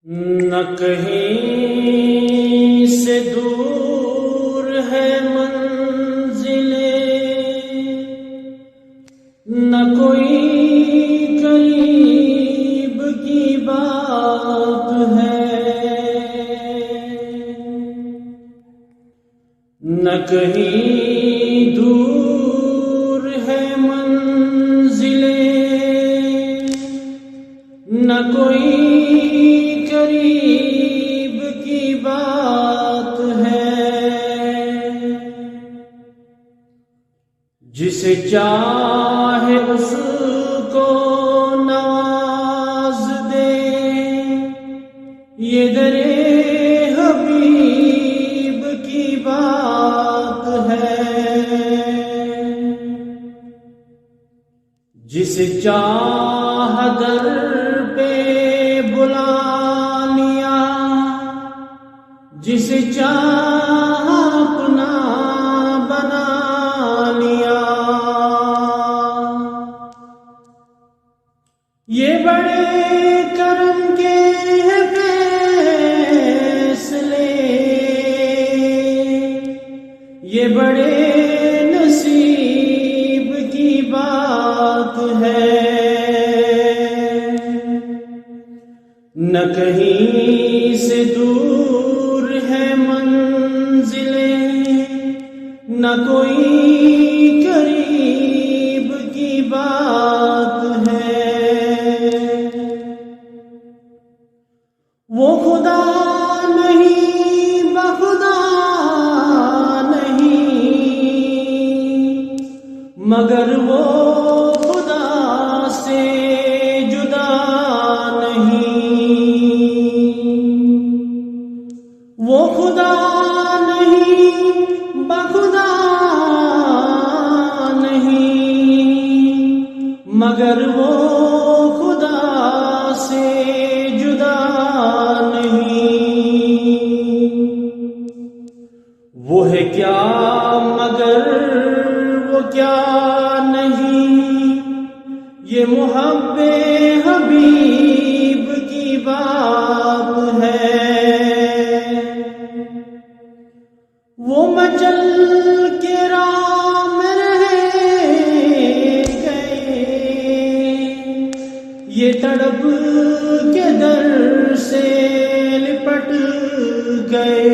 نہ کہیں سے دور ہے منزلیں، نہ کوئی قریب کی بات ہے، نہ کہیں دور ہے منزلیں، نہ کوئی قریب کی بات ہے۔ جسے چاہے اس کو نواز دے، یہ درے حبیب کی بات ہے۔ جسے چاہ در پہ بلا لیا، جسے چاہ اپنا بنا لیا، یہ بڑے کرم کے فیصلے، یہ بڑے نصیب کی بات ہے۔ نہ کہیں سے دور ہے منزلیں، نہ کوئی قریب کی بات ہے۔ وہ خدا نہیں بخدا نہیں، مگر وہ خدا سے جدا نہیں۔ وہ خدا نہیں بخدا نہیں، مگر وہ خدا سے جدا نہیں۔ وہ ہے کیا مگر وہ کیا نہیں، یہ محب حبیب کی بات ہے۔ وہ مچل کے راہ میں رہ گئے، یہ تڑپ کے در سے لپٹ گئے۔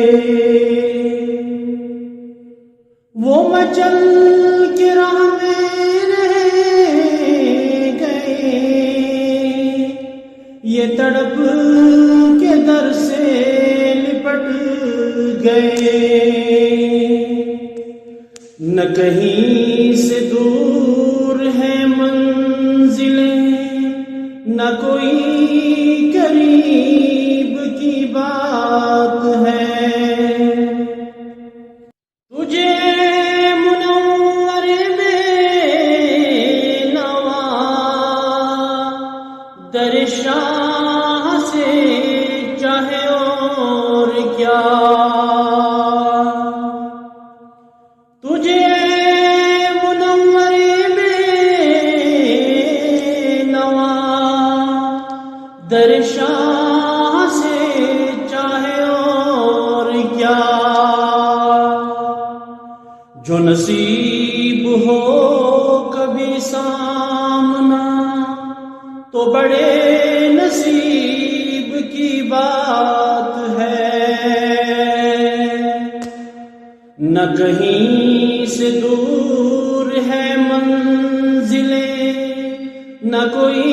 وہ مچل کے راہ میں رہ گئے، یہ تڑپ کے در سے لپٹ گئے۔ نہ کہیں سے دور ہے منزلیں، نہ کوئی قریب کی بات ہے۔ تجھے منور بے نوا در شاہ سے چاہے اور کیا، تجھے منور بے نوا در شاہ سے چاہے اور کیا۔ جو نصیب ہو کبھی سامنا تو بڑے نصیب کی بات ہے۔ نہ کہیں سے دور ہے منزلیں، نہ کوئی